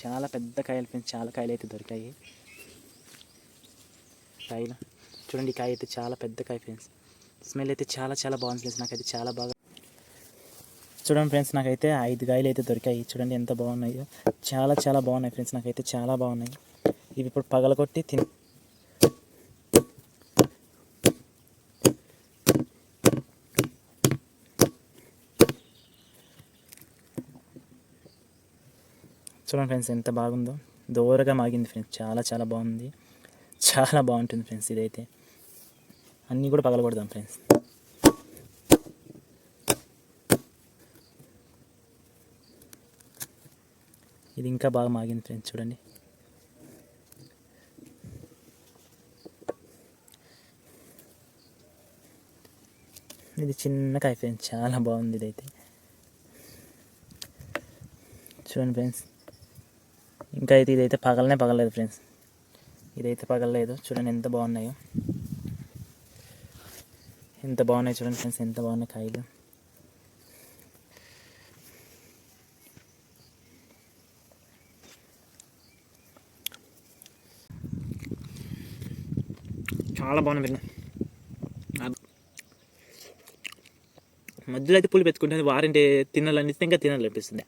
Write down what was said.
చాలా పెద్ద కాయలు ఫ్రెండ్స్, చాలా కాయలు అయితే దొరికాయి. కాయలు చూడండి, ఈ కాయ అయితే చాలా పెద్ద కాయ ఫ్రెండ్స్. స్మెల్ అయితే చాలా చాలా బాగుంది ఫ్రెండ్స్, నాకైతే చాలా బాగా. చూడండి ఫ్రెండ్స్, నాకైతే 5 కాయలు అయితే దొరికాయి. చూడండి ఎంత బాగున్నాయో, చాలా చాలా బాగున్నాయి ఫ్రెండ్స్, నాకైతే చాలా బాగున్నాయి. ఇవి ఇప్పుడు పగలగొట్టి చూడండి ఫ్రెండ్స్ ఎంత బాగుందో, దూరగా మాగింది ఫ్రెండ్స్, చాలా చాలా బాగుంది, చాలా బాగుంటుంది ఫ్రెండ్స్. ఇదైతే అన్నీ కూడా పగలగొడదాం ఫ్రెండ్స్. ఇది ఇంకా బాగా మాగింది ఫ్రెండ్స్, చూడండి. ఇది చిన్న కాయ ఫ్రెండ్స్, చాలా బాగుంది ఇదైతే. చూడండి ఫ్రెండ్స్, ఇంకా అయితే ఇదైతే పగలలేదు ఫ్రెండ్స్, ఇదైతే పగలలేదు. చూడండి ఎంత బాగున్నాయో, ఎంత బాగున్నాయి చూడండి ఫ్రెండ్స్, ఎంత బాగున్నాయి కాయలు. చాలా బాగున్నాయి ఫ్రెండ్స్. మధ్యలో అయితే పులి పెట్టుకుంటే వారంటీ తినాలనిస్తే ఇంకా తినాలనిపిస్తుంది.